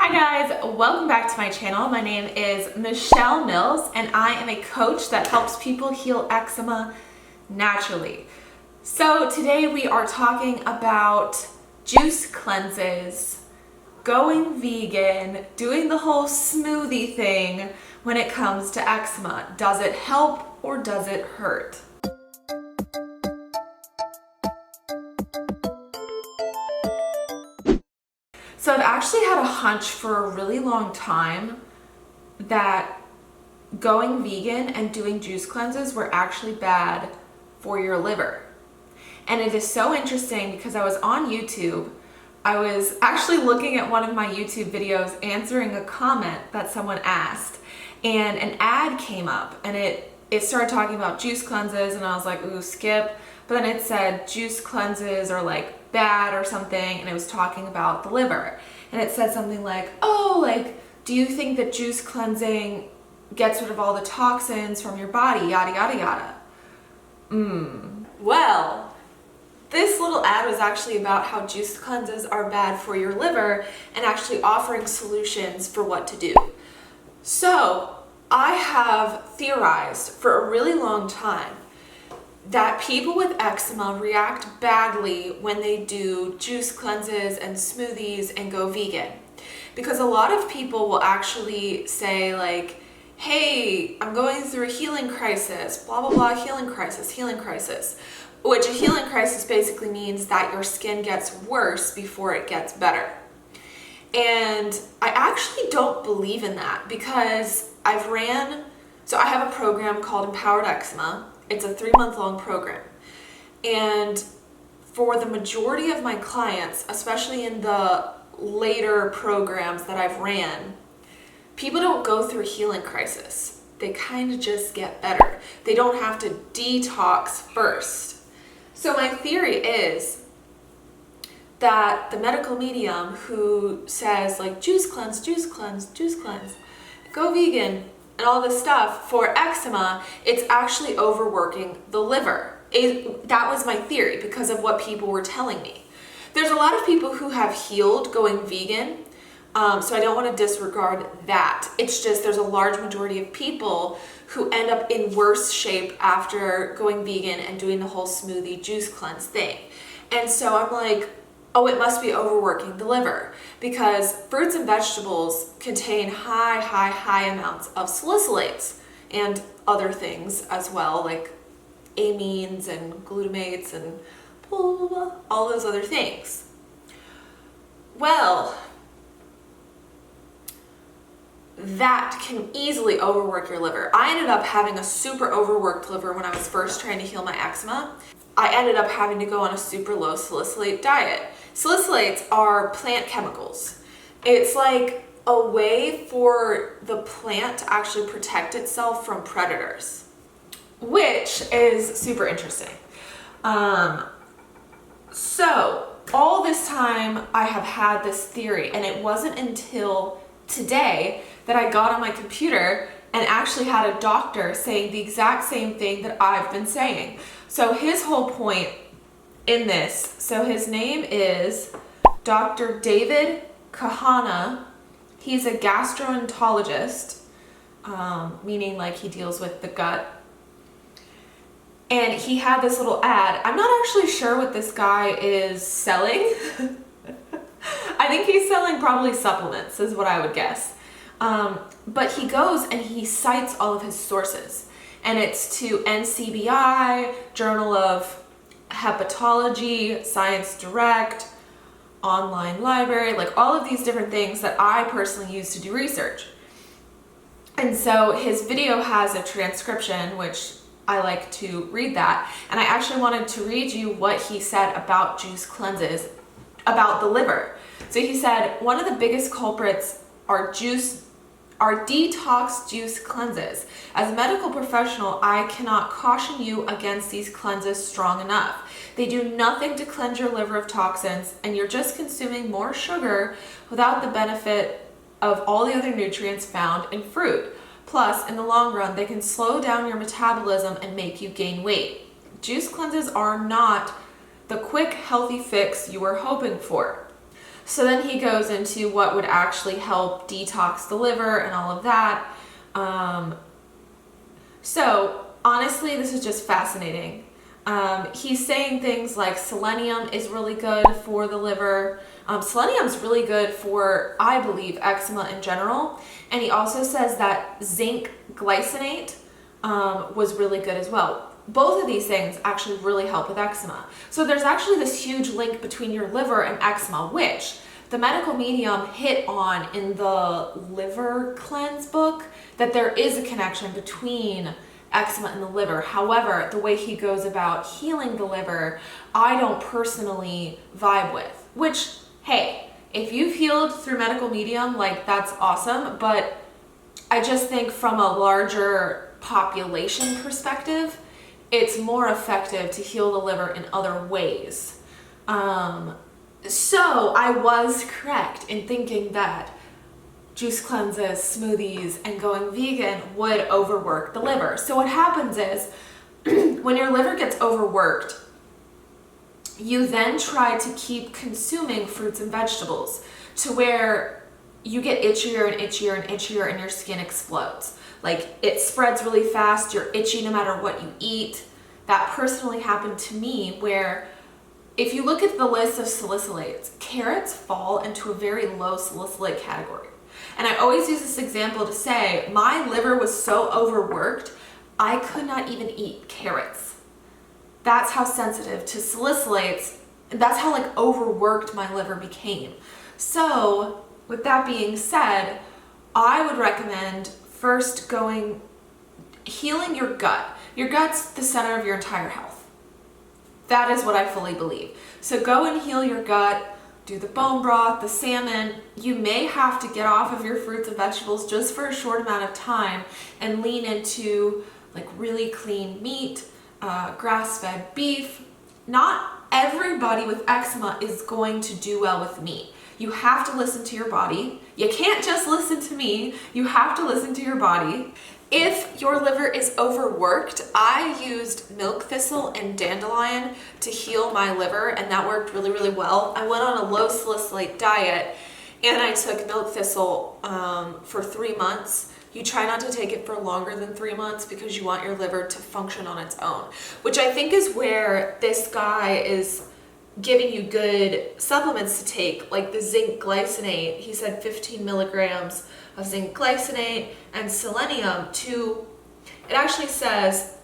Hi guys, welcome back to my channel. My name is Michelle Mills and I am a coach that helps people heal eczema naturally. So today we are talking about juice cleanses, going vegan, doing the whole smoothie thing when it comes to eczema. Does it help or does it hurt? So I've actually had a hunch for a really long time that going vegan and doing juice cleanses were actually bad for your liver. And it is so interesting because I was on YouTube. I was actually looking at one of my YouTube videos answering a comment that someone asked, and an ad came up and it started talking about juice cleanses, and I was like, ooh, skip. But then it said juice cleanses are like bad or something, and it was talking about the liver. And it said something like, oh, like, do you think that juice cleansing gets rid of all the toxins from your body, yada, yada, yada. Well, this little ad was actually about how juice cleanses are bad for your liver and actually offering solutions for what to do. So I have theorized for a really long time that people with eczema react badly when they do juice cleanses and smoothies and go vegan. Because a lot of people will actually say like, hey, I'm going through a healing crisis, blah, blah, blah, healing crisis. Which a healing crisis basically means that your skin gets worse before it gets better. And I actually don't believe in that because I have a program called Empowered Eczema. It's a 3-month-long program. And for the majority of my clients, especially in the later programs that I've ran, people don't go through a healing crisis. They kind of just get better. They don't have to detox first. So my theory is that the medical medium who says like juice cleanse, go vegan, and all this stuff for eczema, it's actually overworking the liver. That was my theory because of what people were telling me. There's a lot of people who have healed going vegan, so I don't want to disregard that. It's just there's a large majority of people who end up in worse shape after going vegan and doing the whole smoothie juice cleanse thing. And so I'm like, oh, it must be overworking the liver because fruits and vegetables contain high amounts of salicylates and other things as well, like amines and glutamates and blah, blah, blah, all those other things. Well, that can easily overwork your liver. I ended up having a super overworked liver when I was first trying to heal my eczema. I ended up having to go on a super low salicylate diet. Salicylates are plant chemicals. It's like a way for the plant to actually protect itself from predators, which is super interesting. So all this time I have had this theory, and it wasn't until today that I got on my computer and actually had a doctor saying the exact same thing that I've been saying. So his whole point in this, so his name is Dr. David Kahana. He's a gastroenterologist, meaning like he deals with the gut. And he had this little ad. I'm not actually sure what this guy is selling. I think he's selling probably supplements is what I would guess. But he goes and he cites all of his sources. And it's to NCBI, Journal of Hepatology, Science Direct, Online Library, like all of these different things that I personally use to do research. And so his video has a transcription, which I like to read that. And I actually wanted to read you what he said about juice cleanses, about the liver. So he said, one of the biggest culprits are detox juice cleanses. As a medical professional, I cannot caution you against these cleanses strong enough. They do nothing to cleanse your liver of toxins, and you're just consuming more sugar without the benefit of all the other nutrients found in fruit. Plus, in the long run, they can slow down your metabolism and make you gain weight. Juice cleanses are not the quick, healthy fix you were hoping for. So then he goes into what would actually help detox the liver and all of that. So honestly, this is just fascinating. He's saying things like selenium is really good for the liver. Selenium is really good for, I believe, eczema in general. And he also says that zinc glycinate was really good as well. Both of these things actually really help with eczema. So there's actually this huge link between your liver and eczema, which the medical medium hit on in the liver cleanse book, that there is a connection between eczema and the liver. However, the way he goes about healing the liver, I don't personally vibe with, which, hey, if you've healed through medical medium, like, that's awesome. But I just think from a larger population perspective, it's more effective to heal the liver in other ways. So I was correct in thinking that juice cleanses, smoothies, and going vegan would overwork the liver. So what happens is when your liver gets overworked, you then try to keep consuming fruits and vegetables to where you get itchier and itchier and itchier and your skin explodes. Like, it spreads really fast, you're itchy no matter what you eat. That personally happened to me, where if you look at the list of salicylates, carrots fall into a very low salicylate category. And I always use this example to say my liver was so overworked, I could not even eat carrots. That's how sensitive to salicylates, and that's how like overworked my liver became. So with that being said, I would recommend first healing your gut. Your gut's the center of your entire health. That is what I fully believe. So go and heal your gut, do the bone broth, the salmon. You may have to get off of your fruits and vegetables just for a short amount of time and lean into like really clean meat, grass-fed beef. Not everybody with eczema is going to do well with meat. You have to listen to your body. You can't just listen to me. You have to listen to your body. If your liver is overworked, I used milk thistle and dandelion to heal my liver, and that worked really, really well. I went on a low salicylate diet, and I took milk thistle for 3 months. You try not to take it for longer than 3 months because you want your liver to function on its own, which I think is where this guy is giving you good supplements to take, like the zinc glycinate. He said 15 milligrams of zinc glycinate and selenium it actually says,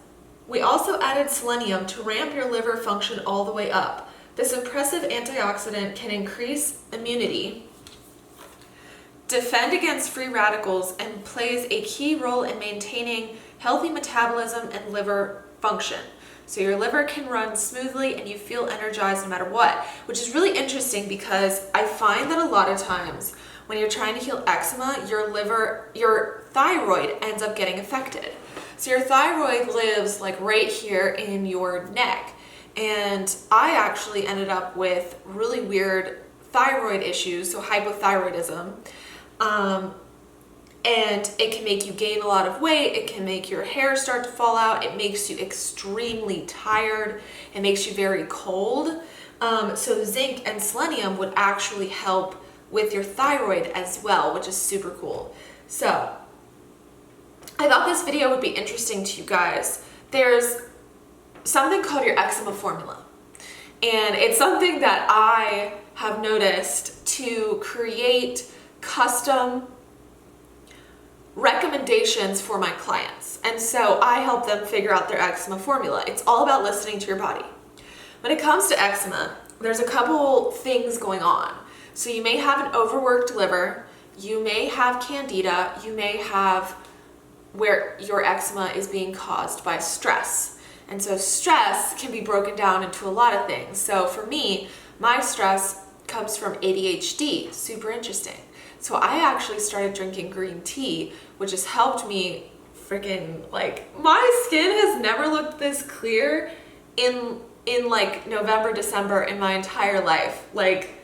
we also added selenium to ramp your liver function all the way up. This impressive antioxidant can increase immunity, defend against free radicals, and plays a key role in maintaining healthy metabolism and liver function. So your liver can run smoothly and you feel energized no matter what, which is really interesting because I find that a lot of times when you're trying to heal eczema, your thyroid ends up getting affected. So your thyroid lives like right here in your neck. And I actually ended up with really weird thyroid issues, so hypothyroidism. And it can make you gain a lot of weight. It can make your hair start to fall out. It makes you extremely tired. It makes you very cold. So zinc and selenium would actually help with your thyroid as well, which is super cool. So I thought this video would be interesting to you guys. There's something called your eczema formula. And it's something that I have noticed to create custom recommendations for my clients. And so I help them figure out their eczema formula. It's all about listening to your body. When it comes to eczema, there's a couple things going on. So you may have an overworked liver, you may have candida, you may have where your eczema is being caused by stress. And so stress can be broken down into a lot of things. So for me, my stress comes from ADHD, super interesting. So I actually started drinking green tea, which has helped me freaking, like, my skin has never looked this clear in like November, December in my entire life. Like,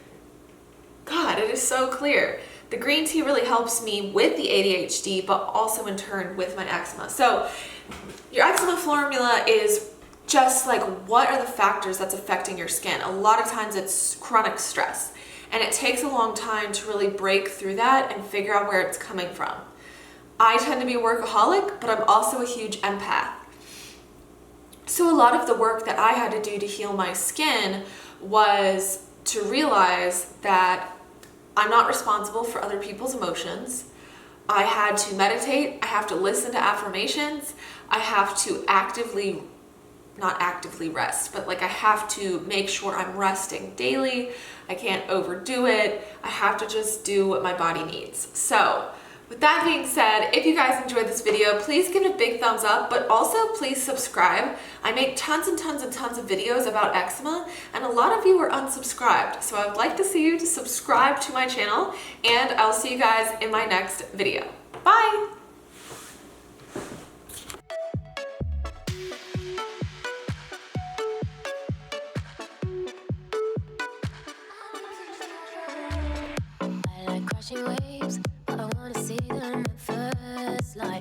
God, it is so clear. The green tea really helps me with the ADHD, but also in turn with my eczema. So your eczema formula is just like, what are the factors that's affecting your skin? A lot of times it's chronic stress. and it takes a long time to really break through that and figure out where it's coming from. I tend to be a workaholic, but I'm also a huge empath. So a lot of the work that I had to do to heal my skin was to realize that I'm not responsible for other people's emotions. I had to meditate, I have to listen to affirmations, I have to not actively rest, but like I have to make sure I'm resting daily. I can't overdo it. I have to just do what my body needs. So with that being said, if you guys enjoyed this video, please give it a big thumbs up, but also please subscribe. I make tons and tons and tons of videos about eczema, and a lot of you are unsubscribed. So I would like to see you to subscribe to my channel, and I'll see you guys in my next video. Bye! I like crashing waves, I wanna see them.